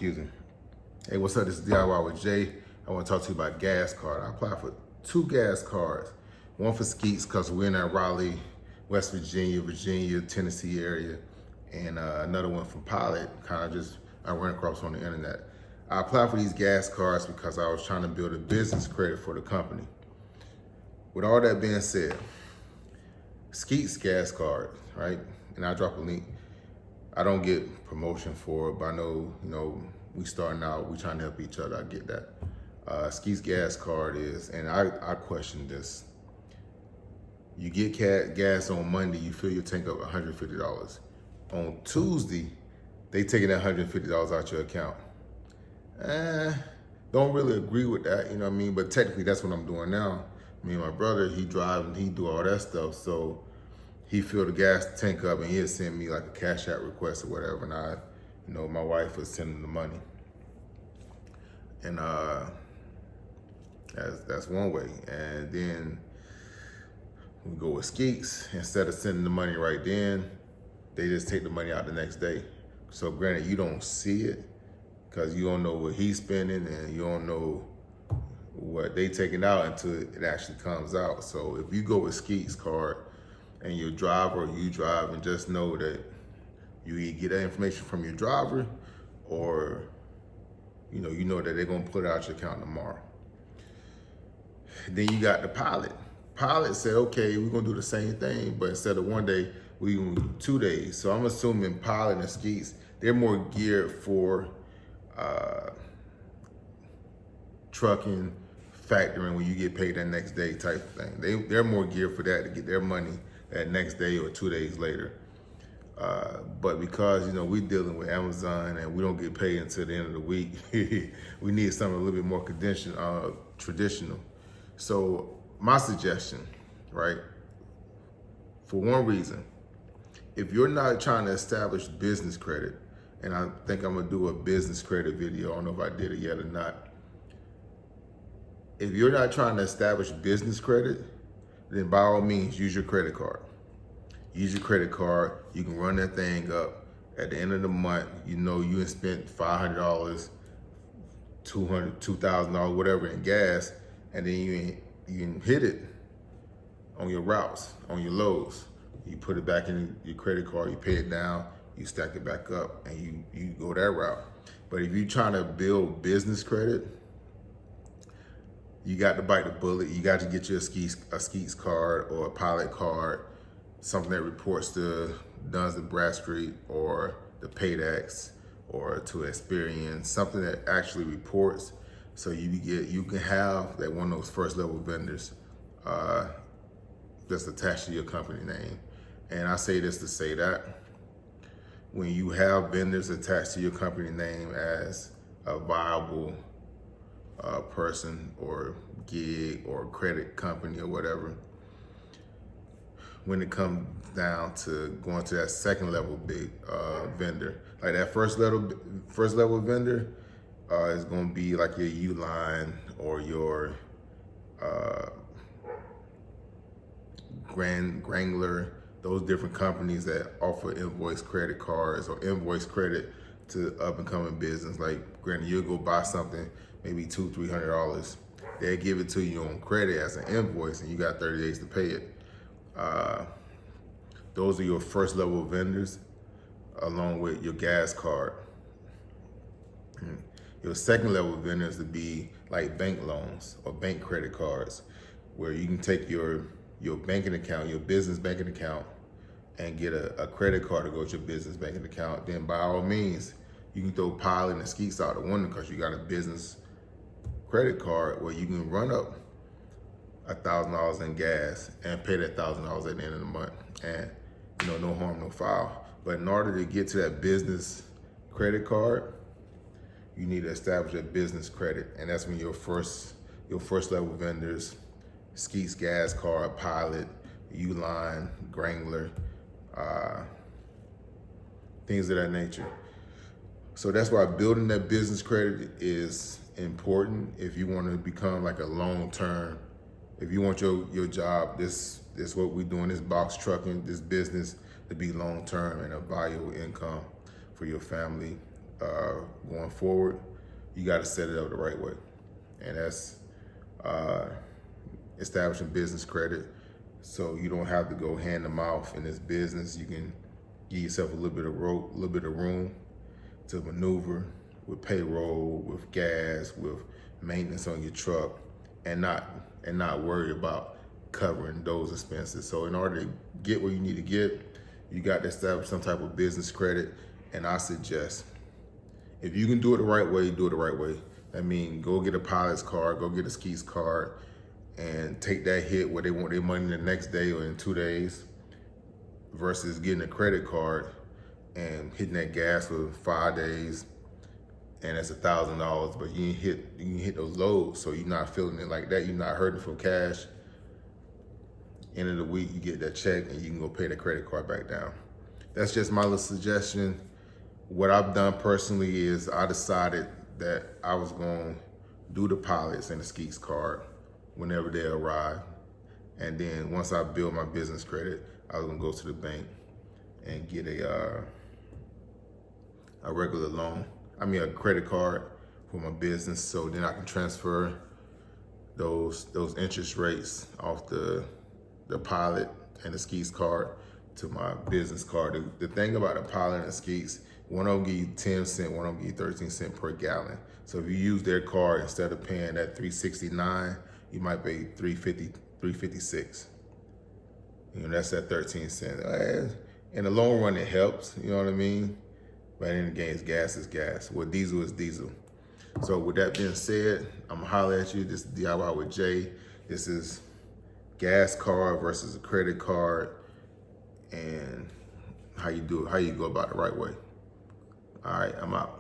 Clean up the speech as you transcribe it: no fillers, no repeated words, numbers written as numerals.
Excuse me. Hey, what's up? This is DIY with Jay. I want to talk to you about gas card. I applied for 2 gas cards. One for Skeets because we're in that Raleigh, West Virginia, Tennessee area, and another one from Pilot. I ran across on the internet. I applied for these gas cards because I was trying to build a business credit for the company. With all that being said, Skeets gas card, right? And I'll drop a link. I don't get promotion for it, but I know, we starting out, we trying to help each other. I get that. Skeets gas card is, and I question this. You get gas on Monday, you fill your tank up $150. On Tuesday, they taking that $150 out your account. Don't really agree with that, you know what I mean? But technically that's what I'm doing now. Me and my brother, he drive and he do all that stuff. So he fill the gas tank up and he'll send me like a cash out request or whatever. And my wife was sending the money. And that's one way. And then we go with Skeets. Instead of sending the money right then, they just take the money out the next day. So granted, you don't see it because you don't know what he's spending and you don't know what they taking out until it actually comes out. So if you go with Skeets card and your driver, you drive, and just know that you either get that information from your driver or you know that they're gonna put it out your account tomorrow. Then you got the Pilot. Pilot said, okay, we're gonna do the same thing, but instead of 1 day, we're gonna do 2 days. So I'm assuming Pilot and Skeets, they're more geared for trucking, factoring when you get paid that next day type of thing. They're more geared for that, to get their money that next day or 2 days later. But because we're dealing with Amazon and we don't get paid until the end of the week, we need something a little bit more traditional. So my suggestion, right? For one reason, if you're not trying to establish business credit, and I think I'm gonna do a business credit video, I don't know if I did it yet or not. If you're not trying to establish business credit, then by all means, use your credit card. Use your credit card. You can run that thing up. At the end of the month, you have spent $500, $200, $2,000, whatever in gas, and then you can hit it on your routes, on your loads. You put it back in your credit card, you pay it down, you stack it back up, and you go that route. But if you're trying to build business credit, you got to bite the bullet. You got to get you a Skeets card or a Pilot card, something that reports to Duns and Bradstreet or the Paydex or to Experian, something that actually reports, so you can have that one of those first level vendors that's attached to your company name. And I say this to say that when you have vendors attached to your company name as a viable person or gig or credit company or whatever, when it comes down to going to that second level big vendor, like that first level vendor is going to be like your Uline or your Grangler, those different companies that offer invoice credit cards or invoice credit to up and coming business. Like granted, you'll go buy something, maybe $200, $300. They give it to you on credit as an invoice and you got 30 days to pay it. Those are your first level vendors along with your gas card. Your second level vendors would be like bank loans or bank credit cards, where you can take your banking account, your business banking account, and get a credit card to go with your business banking account. Then by all means, you can throw Pilot and Skeets out the window because you got a business credit card where you can run up $1,000 in gas and pay that $1,000 at the end of the month. And no harm, no foul. But in order to get to that business credit card, you need to establish a business credit. And that's when your first level vendors, Skeets gas card, Pilot, Uline, Grangler, things of that nature. So that's why building that business credit is important if you want to become like a long-term. If you want your job, this what we're doing, this box trucking, this business to be long-term and a valuable income for your family going forward, you got to set it up the right way. And that's establishing business credit, so you don't have to go hand to mouth in this business. You can give yourself a little bit of room to maneuver with payroll, with gas, with maintenance on your truck, and not worry about covering those expenses. So in order to get where you need to get, you got to establish some type of business credit. And I suggest, if you can do it the right way, do it the right way. I mean, go get a pilot's card, go get a Skeets card, and take that hit where they want their money the next day or in 2 days, versus getting a credit card and hitting that gas for 5 days, and that's $1,000. But you can hit those loads, so you're not feeling it like that. You're not hurting for cash. End of the week, you get that check and you can go pay the credit card back down. That's just my little suggestion. What I've done personally is I decided that I was going to do the pilots and the Skeets card whenever they arrive. And then once I build my business credit, I was going to go to the bank and get a regular loan. I mean, a credit card for my business, so then I can transfer those interest rates off the pilot and the Skeets card to my business card. The thing about the pilot and the Skeets, one of them give you 10 cents, one of them give you 13 cents per gallon. So if you use their card, instead of paying that $3.69, you might pay $3.50, $3.56. You know, that's at 13 cents. In the long run, it helps, you know what I mean? But in the game, gas is gas. Well, diesel is diesel. So with that being said, I'm gonna holler at you. This is DIY with Jay. This is gas card versus a credit card, and how you do it, how you go about it the right way. All right, I'm out.